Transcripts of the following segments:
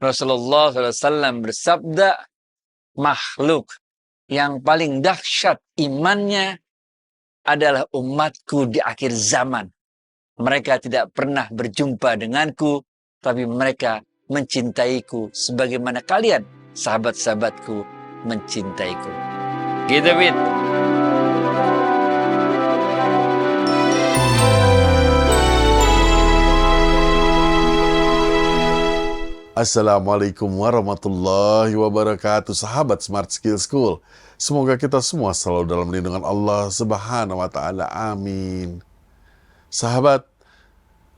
Rasulullah SAW bersabda, makhluk yang paling dahsyat imannya adalah umatku di akhir zaman. Mereka tidak pernah berjumpa denganku, tapi mereka mencintaiku sebagaimana kalian, sahabat-sahabatku, mencintaiku. Gitu, Bit. Assalamualaikum warahmatullahi wabarakatuh, sahabat Smart Skill School. Semoga kita semua selalu dalam lindungan Allah Subhanahu wa Ta'ala. Amin. Sahabat,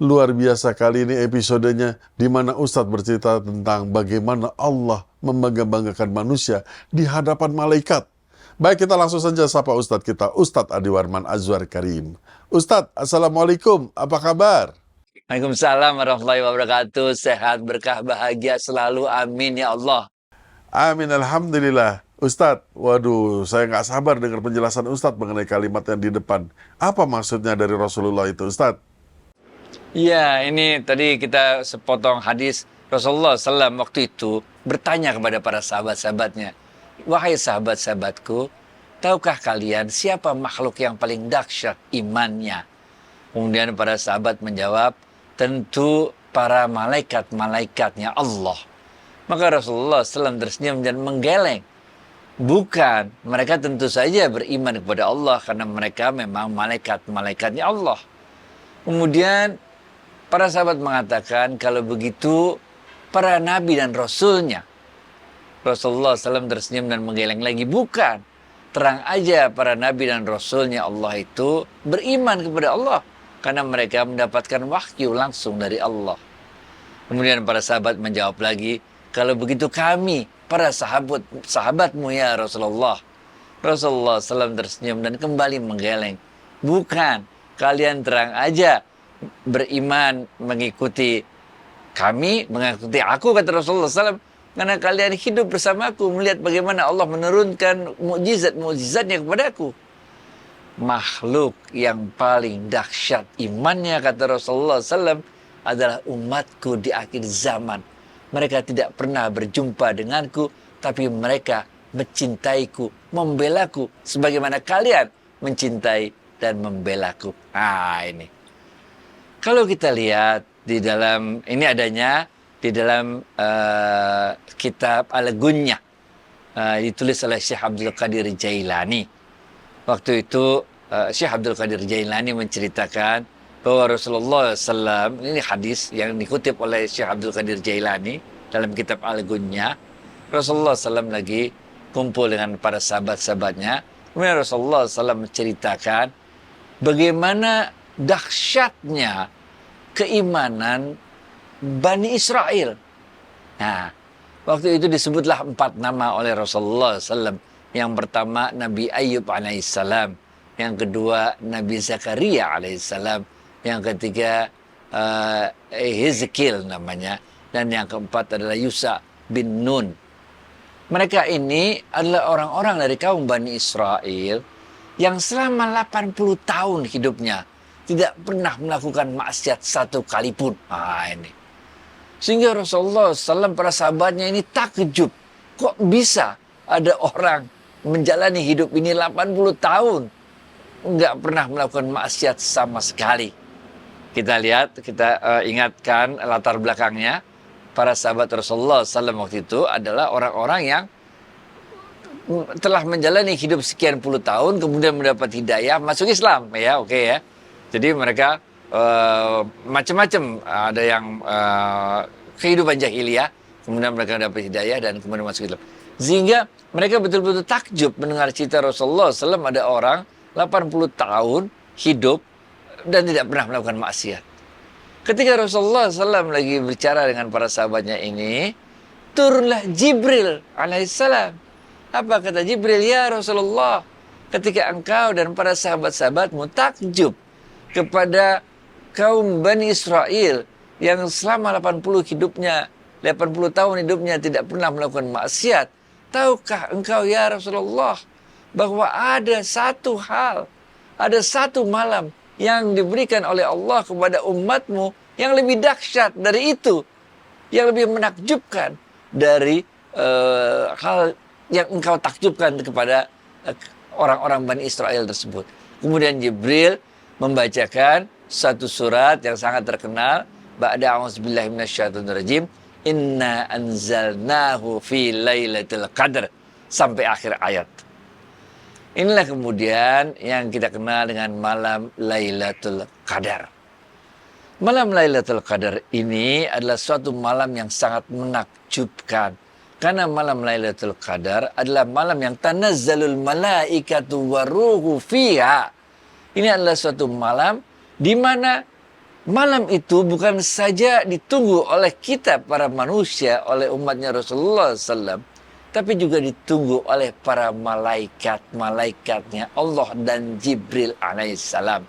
luar biasa kali ini episodenya di mana Ustadz bercerita tentang bagaimana Allah membangga-banggakan manusia di hadapan malaikat. Baik, kita langsung saja sapa Ustadz kita, Ustadz Adi Warman Azwar Karim. Ustadz, Assalamualaikum, apa kabar? Waalaikumsalam warahmatullahi wabarakatuh. Sehat, berkah, bahagia selalu. Amin ya Allah. Amin, alhamdulillah. Ustadz, waduh, saya nggak sabar dengar penjelasan Ustadz mengenai kalimat yang di depan. Apa maksudnya dari Rasulullah itu, Ustadz? Ya, ini tadi kita sepotong hadis Rasulullah SAW waktu itu bertanya kepada para sahabat-sahabatnya. Wahai sahabat-sahabatku, tahukah kalian siapa makhluk yang paling dahsyat imannya? Kemudian para sahabat menjawab, tentu para malaikat-malaikatnya Allah. Maka Rasulullah SAW tersenyum dan menggeleng. Bukan, mereka tentu saja beriman kepada Allah karena mereka memang malaikat-malaikatnya Allah. Kemudian para sahabat mengatakan, kalau begitu para nabi dan rasulnya. Rasulullah SAW tersenyum dan menggeleng lagi. Bukan, terang aja para nabi dan rasulnya Allah itu beriman kepada Allah karena mereka mendapatkan wahyu langsung dari Allah. Kemudian para sahabat menjawab lagi, kalau begitu kami, para sahabatmu ya Rasulullah. Rasulullah SAW tersenyum dan kembali menggeleng. Bukan, kalian terang aja beriman mengikuti kami, mengikuti aku, kata Rasulullah SAW. Karena kalian hidup bersamaku, melihat bagaimana Allah menurunkan mukjizat-mukjizatnya kepadaku. Makhluk yang paling dahsyat imannya, kata Rasulullah SAW, adalah umatku di akhir zaman. Mereka tidak pernah berjumpa denganku, tapi mereka mencintaiku, membelaku, sebagaimana kalian mencintai dan membelaku. Nah, ini. Kalau kita lihat di dalam, ini adanya di dalam kitab Al-Gunyah, ditulis oleh Syekh Abdul Qadir Jailani. Waktu itu Syekh Abdul Qadir Jailani menceritakan bahwa Rasulullah SAW, ini hadis yang dikutip oleh Syekh Abdul Qadir Jailani dalam kitab Al-Gunyah. Rasulullah SAW lagi kumpul dengan para sahabat-sahabatnya. Kemudian Rasulullah SAW menceritakan bagaimana dahsyatnya keimanan Bani Israel. Nah, waktu itu disebutlah 4 nama oleh Rasulullah SAW. Yang pertama Nabi Ayub alaihissalam, yang kedua Nabi Zakaria alaihissalam, yang ketiga Hizkil namanya, dan yang keempat adalah Yusa bin Nun. Mereka ini adalah orang-orang dari kaum Bani Israel yang selama 80 tahun hidupnya tidak pernah melakukan maksiat satu kali pun. Nah, ini. Sehingga Rasulullah SAW, para sahabatnya ini takjub. Kok bisa ada orang menjalani hidup ini 80 tahun nggak pernah melakukan maksiat sama sekali. Kita lihat, kita ingatkan latar belakangnya. Para sahabat Rasulullah SAW waktu itu adalah orang-orang yang telah menjalani hidup sekian puluh tahun, kemudian mendapat hidayah, masuk Islam, ya, oke ya. Jadi mereka macam-macam, ada yang kehidupan jahiliyah, kemudian mereka mendapat hidayah dan kemudian masuk Islam. Sehingga mereka betul-betul takjub mendengar cerita Rasulullah SAW, ada orang 80 tahun hidup dan tidak pernah melakukan maksiat. Ketika Rasulullah SAW lagi bicara dengan para sahabatnya ini, turunlah Jibril alaihissalam. Apa kata Jibril? Ya Rasulullah, ketika engkau dan para sahabat-sahabatmu takjub kepada kaum Bani Israel yang selama 80 tahun hidupnya tidak pernah melakukan maksiat, tahukah engkau ya Rasulullah bahwa ada satu hal, ada satu malam yang diberikan oleh Allah kepada umatmu yang lebih dahsyat dari itu, yang lebih menakjubkan dari hal yang engkau takjubkan kepada orang-orang Bani Israel tersebut. Kemudian Jibril membacakan satu surat yang sangat terkenal, ba'da a'udzubillahi minasyaitonirrajim, inna anzalnahu fi lailatul qadar, sampai akhir ayat. Inilah kemudian yang kita kenal dengan malam Lailatul Qadar. Malam Lailatul Qadar ini adalah suatu malam yang sangat menakjubkan. Karena malam Lailatul Qadar adalah malam yang tanazzalul malaikatu waruhu fiha. Ini adalah suatu malam di mana malam itu bukan saja ditunggu oleh kita para manusia, oleh umatnya Rasulullah SAW, tapi juga ditunggu oleh para malaikat-malaikatnya Allah dan Jibril alaihissalam.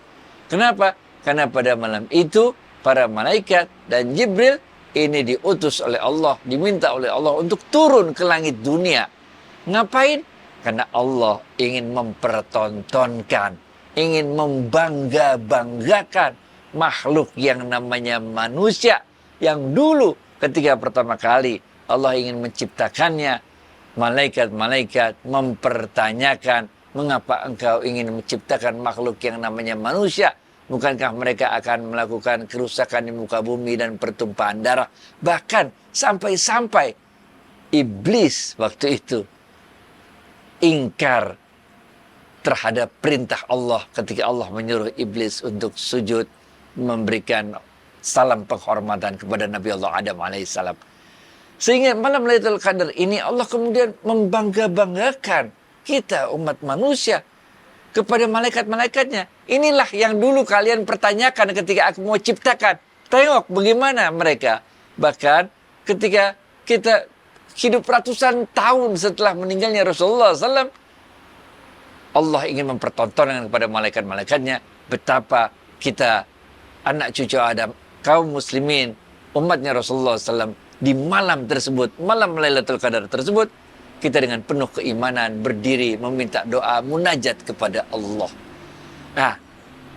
Kenapa? Karena pada malam itu para malaikat dan Jibril ini diutus oleh Allah, diminta oleh Allah untuk turun ke langit dunia. Ngapain? Karena Allah ingin mempertontonkan, ingin membangga-banggakan makhluk yang namanya manusia, yang dulu ketika pertama kali Allah ingin menciptakannya, malaikat-malaikat mempertanyakan, mengapa engkau ingin menciptakan makhluk yang namanya manusia? Bukankah mereka akan melakukan kerusakan di muka bumi dan pertumpahan darah? Bahkan sampai-sampai iblis waktu itu ingkar terhadap perintah Allah ketika Allah menyuruh iblis untuk sujud, memberikan salam penghormatan kepada Nabi Allah Adam alaihissalam. Sehingga malam Lailatul Qadar ini Allah kemudian membangga-banggakan kita umat manusia kepada malaikat-malaikatnya. Inilah yang dulu kalian pertanyakan ketika aku mau ciptakan. Tengok bagaimana mereka. Bahkan ketika kita hidup ratusan tahun setelah meninggalnya Rasulullah SAW, Allah ingin mempertontonkan kepada malaikat-malaikatnya betapa kita, anak cucu Adam, kaum muslimin, umatnya Rasulullah SAW, di malam tersebut, malam Lailatul Qadar tersebut, kita dengan penuh keimanan berdiri meminta doa munajat kepada Allah. Nah,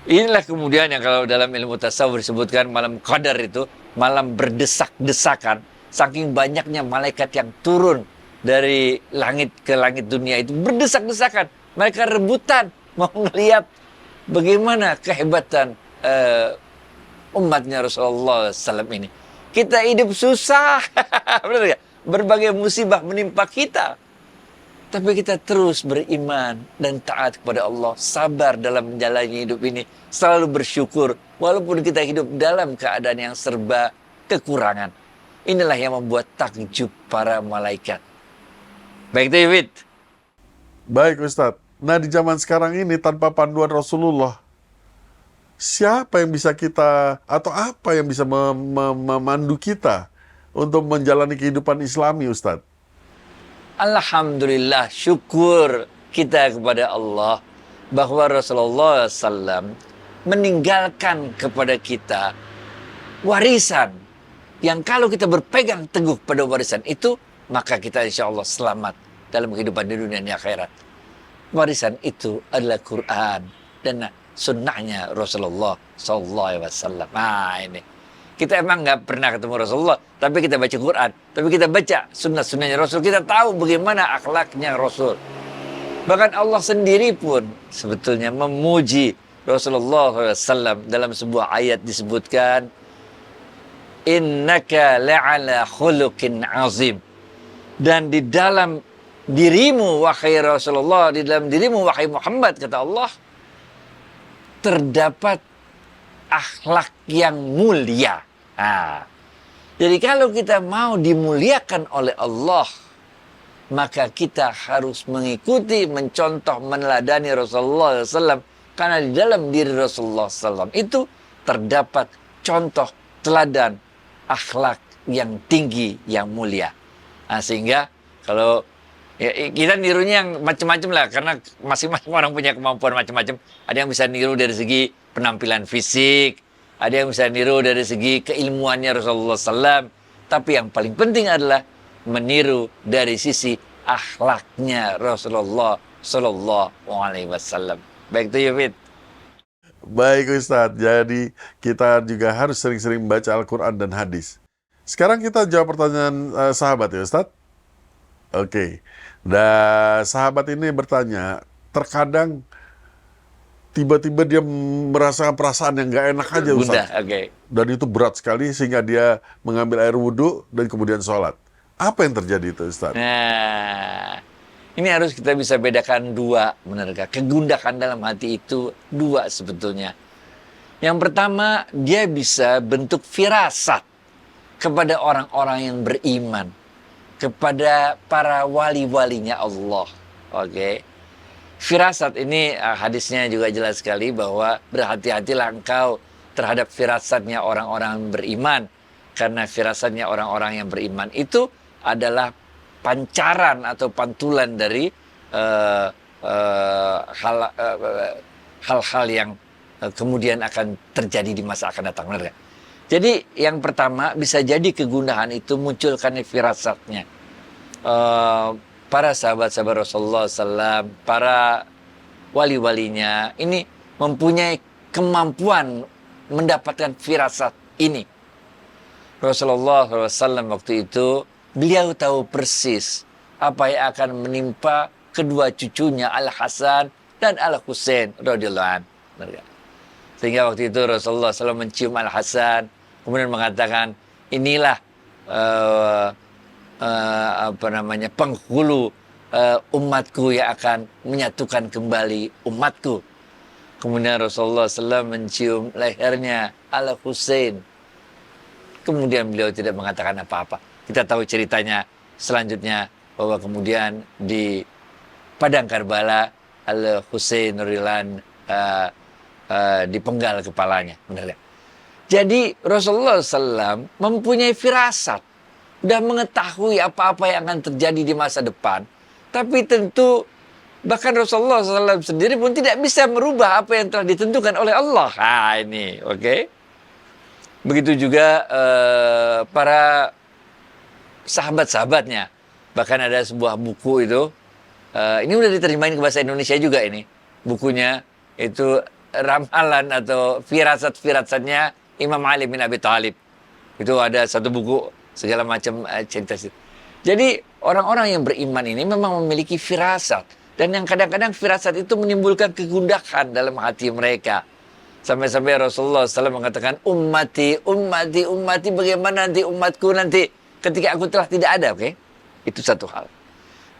inilah kemudian yang kalau dalam ilmu tasawuf disebutkan malam Qadar itu malam berdesak-desakan, saking banyaknya malaikat yang turun dari langit ke langit dunia itu berdesak-desakan. Mereka rebutan mau melihat bagaimana kehebatan umatnya Rasulullah SAW ini. Kita hidup susah, benar gak? Berbagai musibah menimpa kita. Tapi kita terus beriman dan taat kepada Allah. Sabar dalam menjalani hidup ini. Selalu bersyukur. Walaupun kita hidup dalam keadaan yang serba kekurangan. Inilah yang membuat takjub para malaikat. Baik, David. Baik, Ustadz. Nah, di zaman sekarang ini tanpa panduan Rasulullah, siapa yang bisa kita, atau apa yang bisa memandu kita untuk menjalani kehidupan Islami, Ustadz? Alhamdulillah, syukur kita kepada Allah bahwa Rasulullah SAW meninggalkan kepada kita warisan yang kalau kita berpegang teguh pada warisan itu, maka kita insya Allah selamat dalam kehidupan di dunia dan akhirat. Warisan itu adalah Quran dan sunnahnya Rasulullah SAW. Nah ini, kita emang nggak pernah ketemu Rasulullah, tapi kita baca Quran, tapi kita baca sunnah-sunnahnya Rasul, kita tahu bagaimana akhlaknya Rasul. Bahkan Allah sendiri pun sebetulnya memuji Rasulullah SAW dalam sebuah ayat disebutkan, innaka la'ala khuluqin azim. Dan di dalam dirimu wahai Rasulullah, di dalam dirimu wahai Muhammad, kata Allah, terdapat akhlak yang mulia. Nah, jadi kalau kita mau dimuliakan oleh Allah, maka kita harus mengikuti, mencontoh, meneladani Rasulullah SAW. Karena di dalam diri Rasulullah SAW itu terdapat contoh, teladan, akhlak yang tinggi, yang mulia. Nah, sehingga kalau ya, kita nirunya yang macam-macam lah, karena masing-masing orang punya kemampuan macam-macam. Ada yang bisa niru dari segi penampilan fisik, ada yang bisa niru dari segi keilmuannya Rasulullah SAW. Tapi yang paling penting adalah meniru dari sisi akhlaknya Rasulullah SAW. Baik itu ya, Fit. Baik, Ustadz. Jadi kita juga harus sering-sering membaca Al-Quran dan hadis. Sekarang kita jawab pertanyaan sahabat ya Ustadz. Oke. Dan sahabat ini bertanya, terkadang tiba-tiba dia merasakan perasaan yang nggak enak aja Gundah, Ustadz. oke. Dan itu berat sekali sehingga dia mengambil air wudhu dan kemudian sholat. Apa yang terjadi itu Ustadz? Nah, ini harus kita bisa bedakan dua, benar gak? Kegundahan dalam hati itu dua sebetulnya. Yang pertama, dia bisa bentuk firasat kepada orang-orang yang beriman, kepada para wali-walinya Allah. Oke. Firasat ini hadisnya juga jelas sekali bahwa berhati-hatilah engkau terhadap firasatnya orang-orang beriman, karena firasatnya orang-orang yang beriman itu adalah pancaran atau pantulan dari hal-hal yang kemudian akan terjadi di masa akan datang. Benar gak? Jadi yang pertama bisa jadi kegundahan itu muncul karena firasatnya. Para sahabat-sahabat Rasulullah SAW, para wali-walinya ini mempunyai kemampuan mendapatkan firasat ini. Rasulullah SAW waktu itu beliau tahu persis apa yang akan menimpa kedua cucunya Al-Hasan dan Al-Husain radhiyallahu anhu. Sehingga waktu itu Rasulullah SAW mencium Al-Hasan, kemudian mengatakan, inilah penghulu umatku yang akan menyatukan kembali umatku. Kemudian Rasulullah SAW mencium lehernya Al-Husain. Kemudian beliau tidak mengatakan apa-apa. Kita tahu ceritanya selanjutnya bahwa kemudian di Padang Karbala Al-Husain radhiyallahu dipenggal kepalanya. Benar ya? Jadi Rasulullah SAW mempunyai firasat, sudah mengetahui apa-apa yang akan terjadi di masa depan. Tapi tentu bahkan Rasulullah SAW sendiri pun tidak bisa merubah apa yang telah ditentukan oleh Allah. Ini, oke. Begitu juga para sahabat-sahabatnya. Bahkan ada sebuah buku itu, ini udah diterjemahin ke bahasa Indonesia juga ini. Bukunya itu ramalan atau firasat-firasatnya Imam Ali bin Abi Thalib. Itu ada satu buku segala macam cerita. Jadi orang-orang yang beriman ini memang memiliki firasat. Dan yang kadang-kadang firasat itu menimbulkan kegundahan dalam hati mereka. Sampai-sampai Rasulullah SAW mengatakan, ummati, ummati, ummati, bagaimana nanti umatku nanti ketika aku telah tidak ada, oke? Itu satu hal.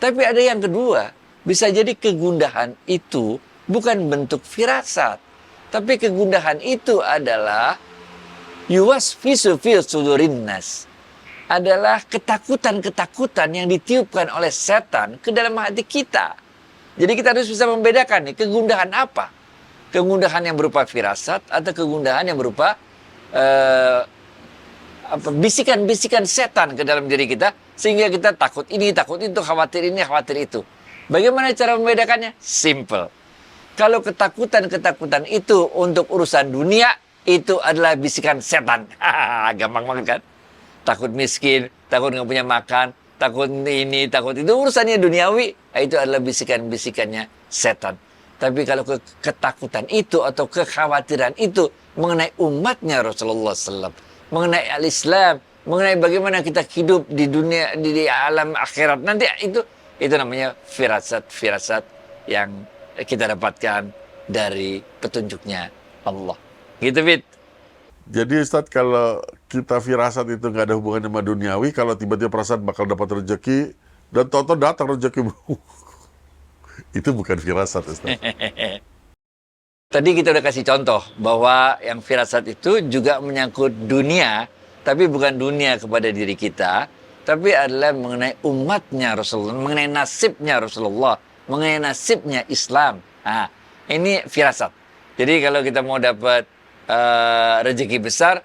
Tapi ada yang kedua, bisa jadi kegundahan itu bukan bentuk firasat. Tapi kegundahan itu adalah yuwasfisu fi sudurin nas. Adalah ketakutan-ketakutan yang ditiupkan oleh setan ke dalam hati kita. Jadi kita harus bisa membedakan nih, kegundahan apa? Kegundahan yang berupa firasat atau kegundahan yang berupa bisikan-bisikan setan ke dalam diri kita sehingga kita takut ini, takut itu, khawatir ini, khawatir itu. Bagaimana cara membedakannya? Simple. Kalau ketakutan-ketakutan itu untuk urusan dunia, itu adalah bisikan setan. Gampang banget kan? Takut miskin, takut nggak punya makan, takut ini, takut itu, urusannya duniawi. Itu adalah bisikan-bisikannya setan. Tapi kalau ketakutan itu atau kekhawatiran itu mengenai umatnya Rasulullah SAW, mengenai al-Islam, mengenai bagaimana kita hidup di dunia, di alam akhirat nanti, itu namanya firasat-firasat yang kita dapatkan dari petunjuknya Allah. Gitu, Fit. Jadi Ustadz, kalau kita firasat itu nggak ada hubungannya sama duniawi, kalau tiba-tiba perasaan bakal dapat rezeki, dan toto datang rezeki, itu bukan firasat Ustadz. Tadi kita udah kasih contoh bahwa yang firasat itu juga menyangkut dunia, tapi bukan dunia kepada diri kita, tapi adalah mengenai umatnya Rasulullah, mengenai nasibnya Rasulullah, mengenai nasibnya Islam. Nah, ini firasat. Jadi kalau kita mau dapat rezeki besar,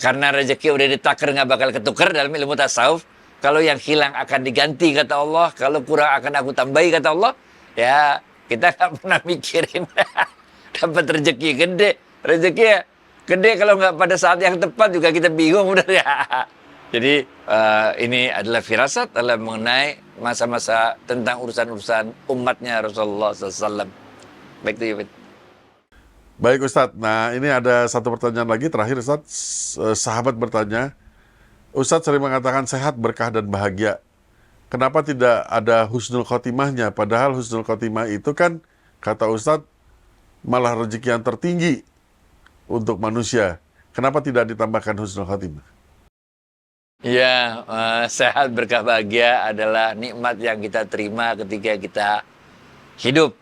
karena rezeki udah ditakar nggak bakal ketukar dalam ilmu tasawuf, kalau yang hilang akan diganti kata Allah, kalau kurang akan aku tambahi kata Allah, ya kita nggak pernah mikirin dapat rezeki gede. Rezeki ya gede kalau nggak pada saat yang tepat juga kita bingung udah ya. Jadi ini adalah firasat, adalah mengenai masa-masa tentang urusan-urusan umatnya Rasulullah SAW. Baik itu ya, Fit. Baik Ustadz, nah ini ada satu pertanyaan lagi terakhir Ustadz. Sahabat bertanya, Ustadz sering mengatakan sehat, berkah, dan bahagia. Kenapa tidak ada husnul khotimahnya? Padahal husnul khotimah itu kan, kata Ustadz, malah rezeki yang tertinggi untuk manusia. Kenapa tidak ditambahkan husnul khotimah? Ya, sehat berkah bahagia adalah nikmat yang kita terima ketika kita hidup.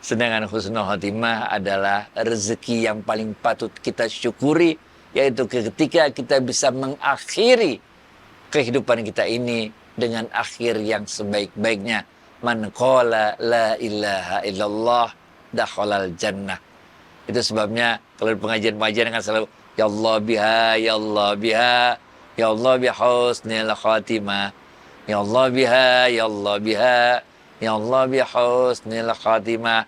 Sedangkan husnul khotimah adalah rezeki yang paling patut kita syukuri, yaitu ketika kita bisa mengakhiri kehidupan kita ini dengan akhir yang sebaik-baiknya. Man qala la ilaha illallah dakhalal jannah. Itu sebabnya kalau di pengajian-pengajian kan selalu ya Allah biha, ya Allah biha, ya Allah bi husnil khatimah. Ya Allah biha, ya Allah biha, ya Allah bi husnil khatimah.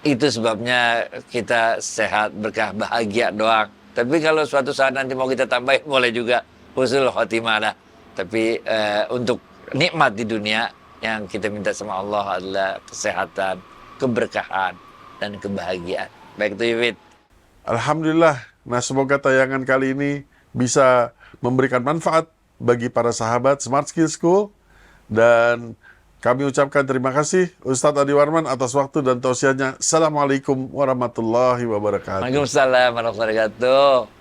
Itu sebabnya kita sehat, berkah, bahagia doang. Tapi kalau suatu saat nanti mau kita tambahin boleh juga husnul khatimah lah. Tapi untuk nikmat di dunia yang kita minta sama Allah adalah kesehatan, keberkahan, dan kebahagiaan. Baik itu Yufid. Alhamdulillah. Nah, semoga tayangan kali ini bisa memberikan manfaat bagi para sahabat Smart Skill School. Dan kami ucapkan terima kasih Ustadz Adi Warman atas waktu dan tausiahnya. Assalamualaikum warahmatullahi wabarakatuh. Waalaikumsalam warahmatullahi wabarakatuh.